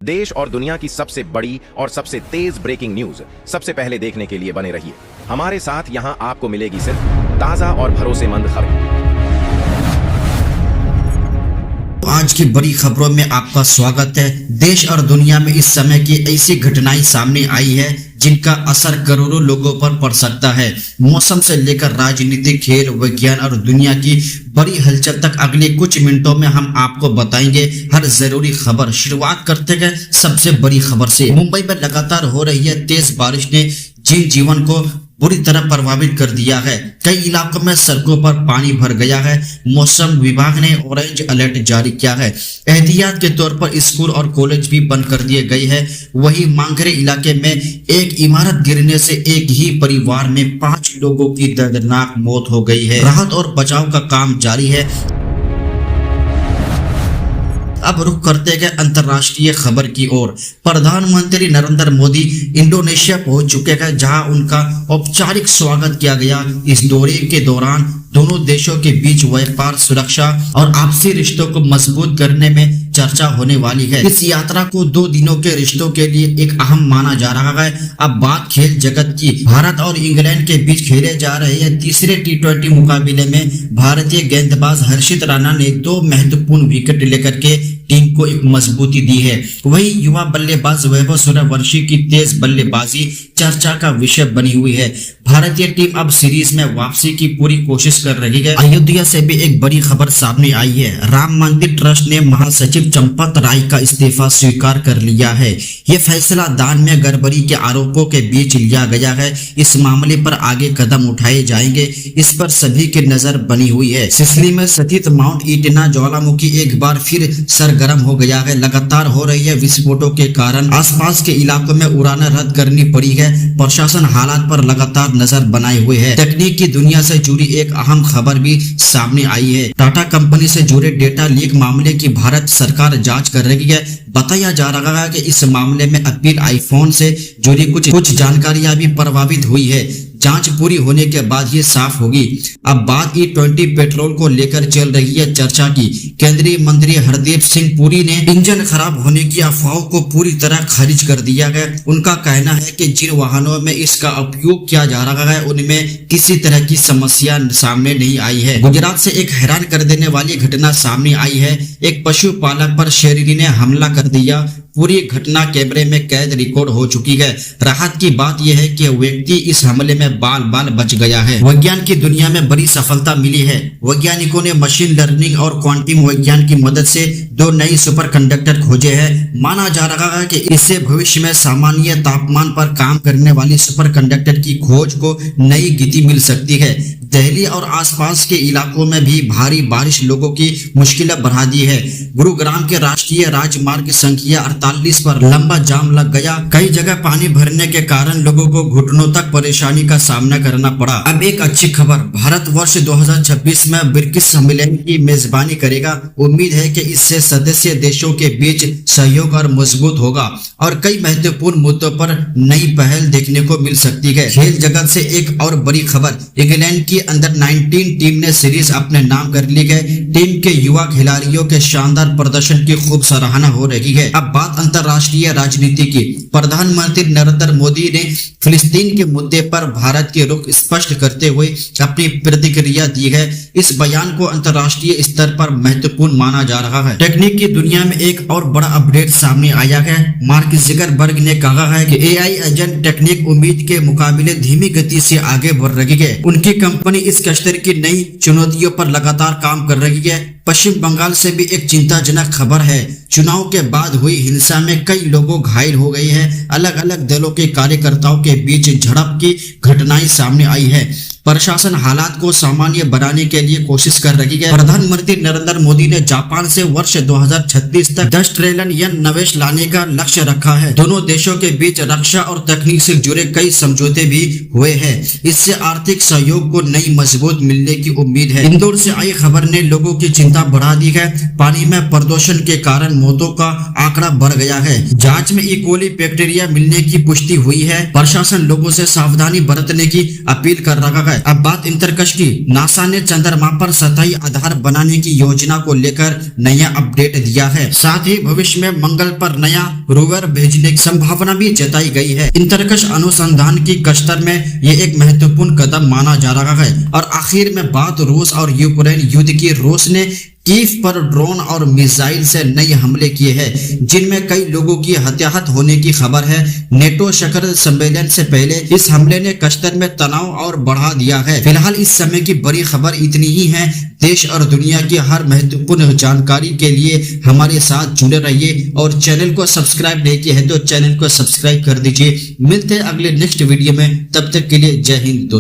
देश और दुनिया की सबसे बड़ी और सबसे तेज ब्रेकिंग न्यूज सबसे पहले देखने के लिए बने रहिए हमारे साथ। यहां आपको मिलेगी सिर्फ ताजा और भरोसेमंद खबर। आज की बड़ी खबरों में आपका स्वागत है। देश और दुनिया में इस समय की ऐसी घटनाएं सामने आई है जिनका असर करोड़ों लोगों पर पड़ सकता है। मौसम से लेकर राजनीति, खेल, विज्ञान और दुनिया की बड़ी हलचल तक अगले कुछ मिनटों में हम आपको बताएंगे हर जरूरी खबर। शुरुआत करते हैं सबसे बड़ी खबर से। मुंबई में लगातार हो रही है तेज बारिश ने जनजीवन को बुरी तरह प्रभावित कर दिया है। कई इलाकों में सड़कों पर पानी भर गया है। मौसम विभाग ने ऑरेंज अलर्ट जारी किया है। एहतियात के तौर पर स्कूल और कॉलेज भी बंद कर दिए गए हैं। वहीं मांगरे इलाके में एक इमारत गिरने से एक ही परिवार में 5 लोगों की दर्दनाक मौत हो गई है। राहत और बचाव का काम जारी है। अब रुख करते गए अंतर्राष्ट्रीय खबर की ओर। प्रधानमंत्री नरेंद्र मोदी इंडोनेशिया पहुंच चुके हैं, जहां उनका औपचारिक स्वागत किया गया। इस दौरे के दौरान दोनों देशों के बीच व्यापार, सुरक्षा और आपसी रिश्तों को मजबूत करने में चर्चा होने वाली है। इस यात्रा को 2 दिनों के रिश्तों के लिए एक अहम माना जा रहा है। अब बात खेल जगत की। भारत और इंग्लैंड के बीच खेले जा रहे तीसरे T20 मुकाबले में भारतीय गेंदबाज हर्षित राणा ने 2 महत्वपूर्ण विकेट लेकर के टीम को एक मजबूती दी है। वहीं युवा बल्लेबाज वैभव सूर्यवंशी की तेज बल्लेबाजी चर्चा का विषय बनी हुई है। भारतीय टीम अब सीरीज में वापसी की पूरी कोशिश कर रही है। अयोध्या से भी एक बड़ी खबर सामने आई है। राम मंदिर ट्रस्ट ने महासचिव चंपत राय का इस्तीफा स्वीकार कर लिया है। ये फैसला दान में गड़बड़ी के आरोपों के बीच लिया गया है। इस मामले पर आगे कदम उठाए जाएंगे, इस पर सभी की नजर बनी हुई है। सिसली में स्थित माउंट इटना ज्वालामुखी एक बार फिर सरगर्म हो गया है। लगातार हो रही है विस्फोटों के कारण आसपास के इलाकों में उड़ानें रद्द करनी पड़ी है। प्रशासन हालात पर लगातार नजर बनाए हुए है। तकनीक की दुनिया से जुड़ी एक अहम खबर भी सामने आई है। टाटा कंपनी से जुड़े डेटा लीक मामले की भारत सरकार जांच कर रही है। बताया जा रहा है कि इस मामले में एप्पल आईफोन से जुड़ी कुछ जानकारियां भी प्रभावित हुई है। जांच पूरी होने के बाद ये साफ होगी। अब बात E20 पेट्रोल को लेकर चल रही है चर्चा की। केंद्रीय मंत्री हरदीप सिंह पुरी ने इंजन खराब होने की अफवाहों को पूरी तरह खारिज कर दिया है। उनका कहना है कि जिन वाहनों में इसका उपयोग किया जा रहा है उनमें किसी तरह की समस्या सामने नहीं आई है। गुजरात से एक हैरान कर देने वाली घटना सामने आई है। एक पशुपालक पर शेरनी ने हमला कर दिया। पूरी घटना कैमरे में कैद रिकॉर्ड हो चुकी है। राहत की बात यह है कि व्यक्ति इस हमले में बाल बाल बच गया है। विज्ञान की दुनिया में बड़ी सफलता मिली है। वैज्ञानिकों ने मशीन लर्निंग और क्वांटम विज्ञान की मदद से 2 नई सुपर कंडक्टर खोजे हैं। माना जा रहा है कि इससे भविष्य में सामान्य तापमान पर काम करने वाली सुपर कंडक्टर की खोज को नई गति मिल सकती है। दिल्ली और आसपास के इलाकों में भी भारी बारिश लोगों की मुश्किलें बढ़ा दी है। गुरुग्राम के राष्ट्रीय राजमार्ग संख्या 48 पर लंबा जाम लग गया। कई जगह पानी भरने के कारण लोगों को घुटनों तक परेशानी का सामना करना पड़ा। अब एक अच्छी खबर, भारत वर्ष 2026 में ब्रिक्स सम्मेलन की मेजबानी करेगा। उम्मीद है कि इससे सदस्य देशों के बीच सहयोग और मजबूत होगा और कई महत्वपूर्ण मुद्दों पर नई पहल देखने को मिल सकती है। खेल जगत से एक और बड़ी खबर, इंग्लैंड की अंडर 19 टीम ने सीरीज अपने नाम कर ली है। टीम के युवा खिलाड़ियों के शानदार प्रदर्शन की खूब सराहना हो रही है। अब बात अंतर्राष्ट्रीय राजनीति की। प्रधानमंत्री नरेंद्र मोदी ने फिलिस्तीन के मुद्दे पर भारत के रुख स्पष्ट करते हुए अपनी प्रतिक्रिया दी है। इस बयान को अंतर्राष्ट्रीय स्तर पर महत्वपूर्ण माना जा रहा है। टेक्निक की दुनिया में एक और बड़ा अपडेट सामने आया है। मार्क जुकरबर्ग ने कहा है कि AI एजेंट टेक्निक उम्मीद के मुकाबले धीमी गति से आगे बढ़ रही है। उनकी कंपनी इस क्लस्टर की नई चुनौतियों पर लगातार काम कर रही है। पश्चिम बंगाल से भी एक चिंताजनक खबर है। चुनाव के बाद हुई हिंसा में कई लोग घायल हो गए हैं। अलग अलग दलों के कार्यकर्ताओं के बीच झड़प की घटनाएं सामने आई है। प्रशासन हालात को सामान्य बनाने के लिए कोशिश कर रही है। प्रधानमंत्री नरेंद्र मोदी ने जापान से वर्ष 2036 तक 10 ट्रिलियन येन निवेश लाने का लक्ष्य रखा है। दोनों देशों के बीच रक्षा और तकनीक से जुड़े कई समझौते भी हुए हैं। इससे आर्थिक सहयोग को नई मजबूत मिलने की उम्मीद है। इंदौर से आई खबर ने लोगों की चिंता क्षमता बढ़ा दी है। पानी में प्रदूषण के कारण मौतों का आंकड़ा बढ़ गया है। जांच में ई कोली बैक्टीरिया मिलने की पुष्टि हुई है। प्रशासन लोगों से सावधानी बरतने की अपील कर रहा है। अब बात इंतरकश की। नासा ने चंद्रमा पर सतही आधार बनाने की योजना को लेकर नया अपडेट दिया है। साथ ही भविष्य में मंगल पर नया रोवर भेजने की संभावना भी जताई गई है। इंतरकश अनुसंधान की कस्तर में ये एक महत्वपूर्ण कदम माना जा रहा है। और आखिर में बात रूस और यूक्रेन युद्ध की। रूस ने कीव पर ड्रोन और मिसाइल से नए हमले किए हैं, जिनमें कई लोगों की हत्याहत होने की खबर है। नेटो शिखर सम्मेलन से पहले इस हमले ने कश्तर में तनाव और बढ़ा दिया है। फिलहाल इस समय की बड़ी खबर इतनी ही है। देश और दुनिया की हर महत्वपूर्ण जानकारी के लिए हमारे साथ जुड़े रहिए और चैनल को सब्सक्राइब नहीं किया है तो चैनल को सब्सक्राइब कर दीजिए। मिलते हैं अगले नेक्स्ट वीडियो में, तब तक के लिए जय हिंद दोस्तों।